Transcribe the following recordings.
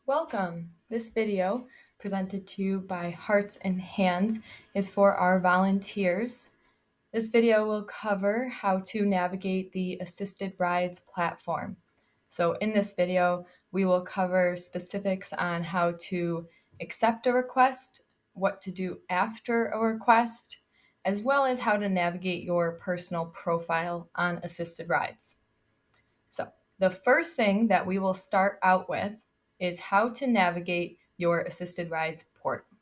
Welcome! This video, presented to you by Hearts and Hands, is for our volunteers. This video will cover how to navigate the Assisted Rides platform. So in this video, we will cover specifics on how to accept a request, what to do after a request, as well as how to navigate your personal profile on Assisted Rides. So the first thing that we will start out with is how to navigate your Assisted Rides portal.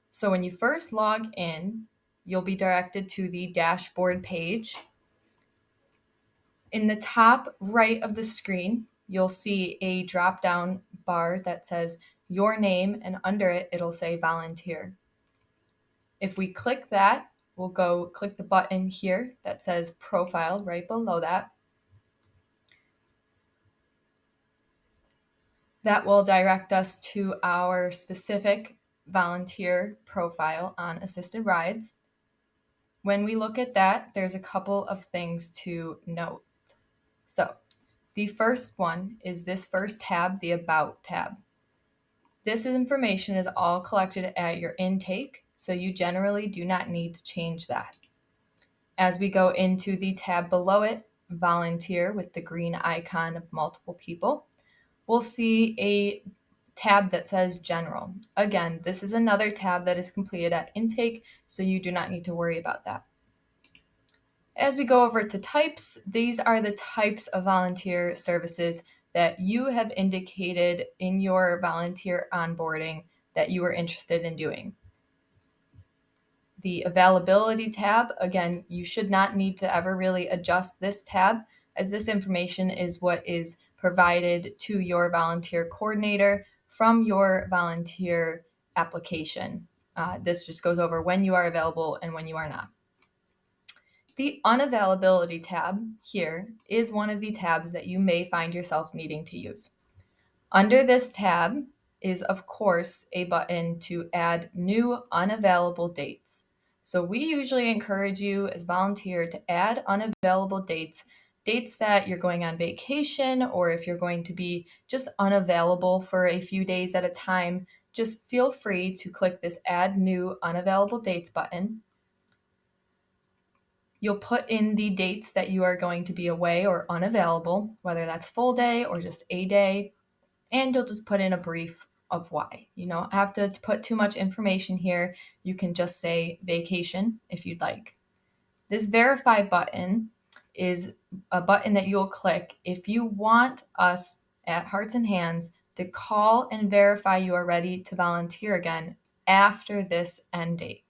So when you first log in, you'll be directed to the dashboard page. In the top right of the screen, you'll see a drop-down bar that says your name, and under it, it'll say volunteer. If we click that, we'll go click the button here that says profile right below that. That will direct us to our specific volunteer profile on Assisted Rides. When we look at that, there's a couple of things to note. So the first one is this first tab, the About tab. This information is all collected at your intake, so you generally do not need to change that. As we go into the tab below it, Volunteer with the green icon of multiple people, we'll see a tab that says General. Again, this is another tab that is completed at intake, so you do not need to worry about that. As we go over to types, these are the types of volunteer services that you have indicated in your volunteer onboarding that you are interested in doing. The Availability tab, again, you should not need to ever really adjust this tab, as this information is what is provided to your volunteer coordinator from your volunteer application. This just goes over when you are available and when you are not. The Unavailability tab here is one of the tabs that you may find yourself needing to use. Under this tab is, of course, a button to add new unavailable dates. So we usually encourage you as a volunteer to add unavailable dates that you're going on vacation, or if you're going to be just unavailable for a few days at a time, just feel free to click this Add New Unavailable Dates button. You'll put in the dates that you are going to be away or unavailable, whether that's full day or just a day, and you'll just put in a brief of why. You don't have to put too much information here. You can just say vacation if you'd like. This Verify button is a button that you'll click if you want us at Hearts and Hands to call and verify you are ready to volunteer again after this end date.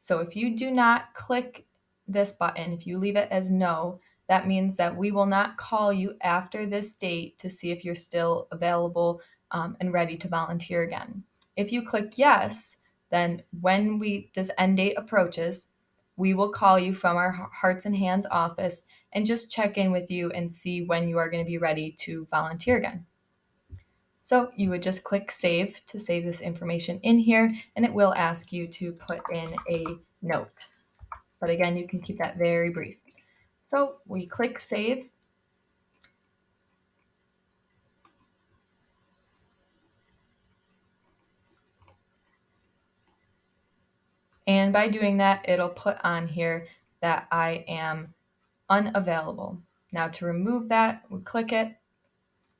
So if you do not click this button, if you leave it as no, that means that we will not call you after this date to see if you're still available and ready to volunteer again. If you click yes, then when this end date approaches, we will call you from our Hearts and Hands office and just check in with you and see when you are going to be ready to volunteer again. So you would just click save to save this information in here, and it will ask you to put in a note. But again, you can keep that very brief. So we click save. And by doing that, it'll put on here that I am unavailable. Now to remove that, we click it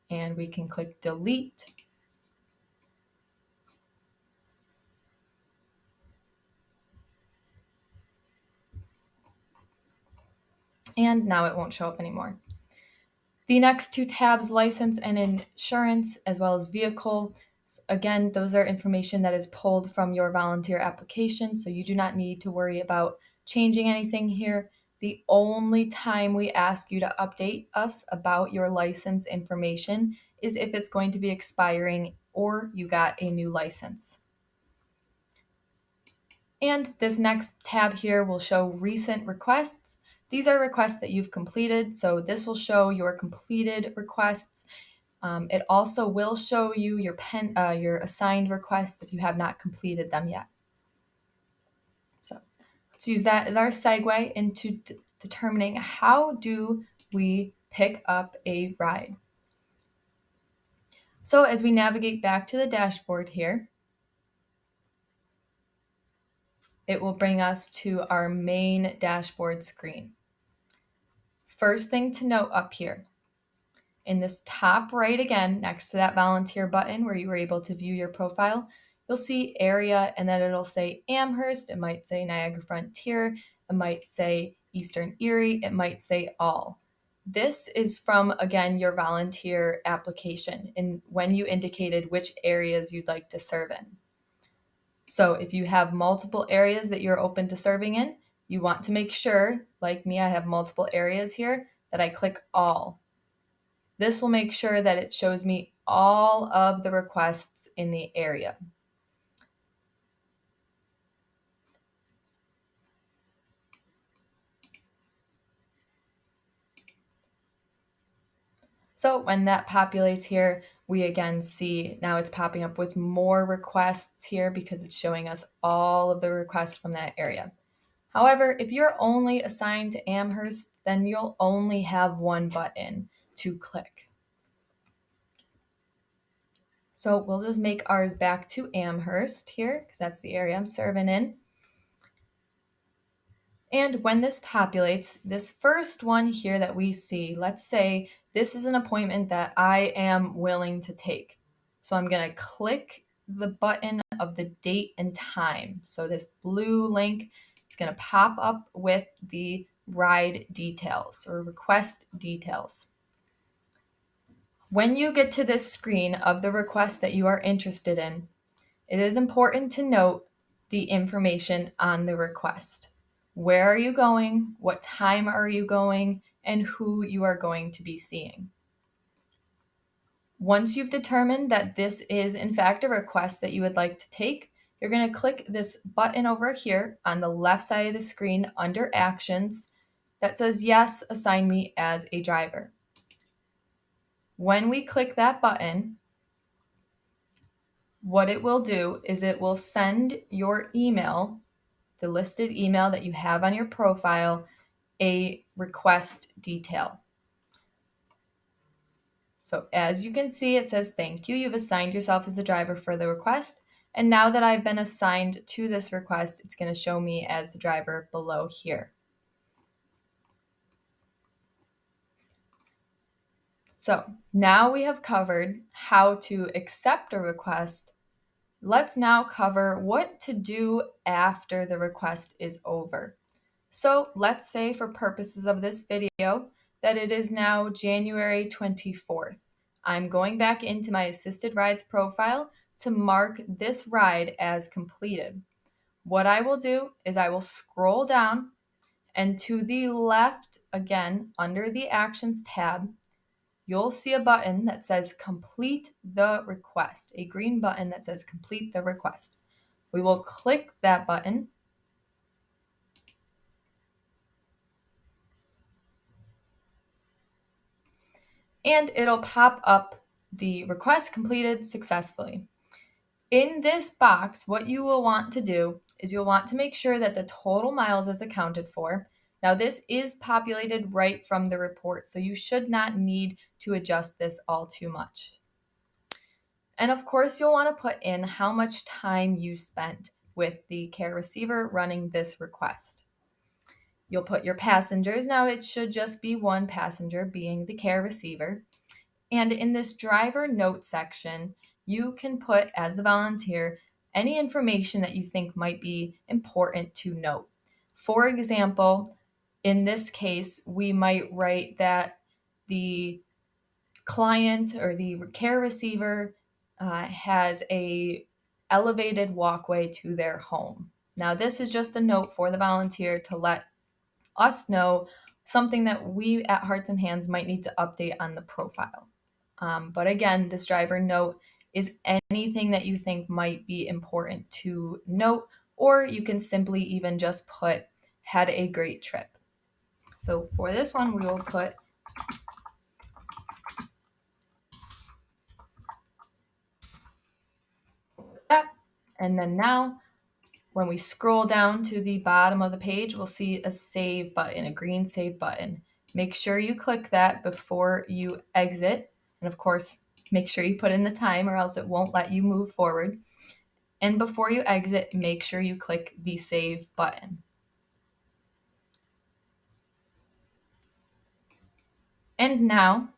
and we can click delete. And now it won't show up anymore. The next two tabs, license and insurance, as well as vehicle. Again, those are information that is pulled from your volunteer application, so you do not need to worry about changing anything here. The only time we ask you to update us about your license information is if it's going to be expiring or you got a new license. And this next tab here will show recent requests. These are requests that you've completed, so this will show your completed requests. It also will show you your assigned requests if you have not completed them yet. So let's use that as our segue into determining how do we pick up a ride. So as we navigate back to the dashboard here, it will bring us to our main dashboard screen. First thing to note up here, in this top right again, next to that volunteer button where you were able to view your profile, you'll see area and then it'll say Amherst, it might say Niagara Frontier, it might say Eastern Erie, it might say all. This is from, again, your volunteer application and when you indicated which areas you'd like to serve in. So if you have multiple areas that you're open to serving in, you want to make sure, like me, I have multiple areas here, that I click all. This will make sure that it shows me all of the requests in the area. So when that populates here, we again see now it's popping up with more requests here because it's showing us all of the requests from that area. However, if you're only assigned to Amherst, then you'll only have one button to click. So we'll just make ours back to Amherst here because that's the area I'm serving in. And when this populates, this first one here that we see, let's say this is an appointment that I am willing to take. So I'm going to click the button of the date and time. So this blue link, it's going to pop up with the ride details or request details. When you get to this screen of the request that you are interested in, it is important to note the information on the request. Where are you going? What time are you going? And who you are going to be seeing. Once you've determined that this is in fact a request that you would like to take, you're going to click this button over here on the left side of the screen under Actions that says, Yes, assign me as a driver. When we click that button, what it will do is it will send your email, the listed email that you have on your profile, a request detail. So as you can see, it says, thank you. You've assigned yourself as the driver for the request. And now that I've been assigned to this request, it's going to show me as the driver below here. So now we have covered how to accept a request. Let's now cover what to do after the request is over. So let's say for purposes of this video that it is now January 24th. I'm going back into my assisted rides profile to mark this ride as completed. What I will do is I will scroll down and to the left, again, under the Actions tab, you'll see a button that says Complete the Request, a green button that says Complete the Request. We will click that button. And it'll pop up the request completed successfully. In this box, what you will want to do is you'll want to make sure that the total miles is accounted for. Now, this is populated right from the report, so you should not need to adjust this all too much. And of course, you'll want to put in how much time you spent with the care receiver running this request. You'll put your passengers. Now, it should just be one passenger being the care receiver. And in this driver note section, you can put, as the volunteer, any information that you think might be important to note. For example, in this case, we might write that the client or the care receiver has a elevated walkway to their home. Now, this is just a note for the volunteer to let us know something that we at Hearts and Hands might need to update on the profile. But again, this driver note is anything that you think might be important to note, or you can simply even just put, had a great trip. So for this one, we will put that. And then now, when we scroll down to the bottom of the page, we'll see a save button, a green save button. Make sure you click that before you exit. And of course, make sure you put in the time or else it won't let you move forward. And before you exit, make sure you click the Save button. And now,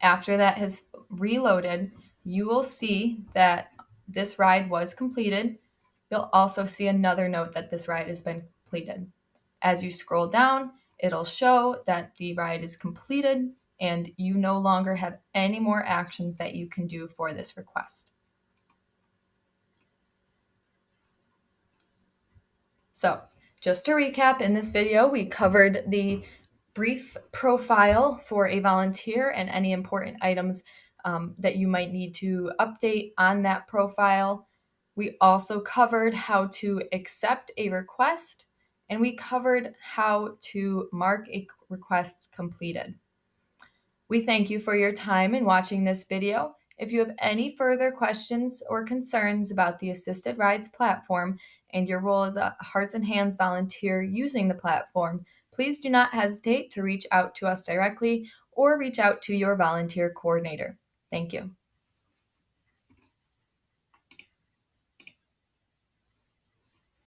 after that has reloaded, you will see that this ride was completed. You'll also see another note that this ride has been completed. As you scroll down, it'll show that the ride is completed and you no longer have any more actions that you can do for this request. So, just to recap, in this video, we covered the brief profile for a volunteer and any important items that you might need to update on that profile. We also covered how to accept a request, and we covered how to mark a request completed. We thank you for your time in watching this video. If you have any further questions or concerns about the Assisted Rides platform and your role as a Hearts and Hands volunteer using the platform, please do not hesitate to reach out to us directly or reach out to your volunteer coordinator. Thank you.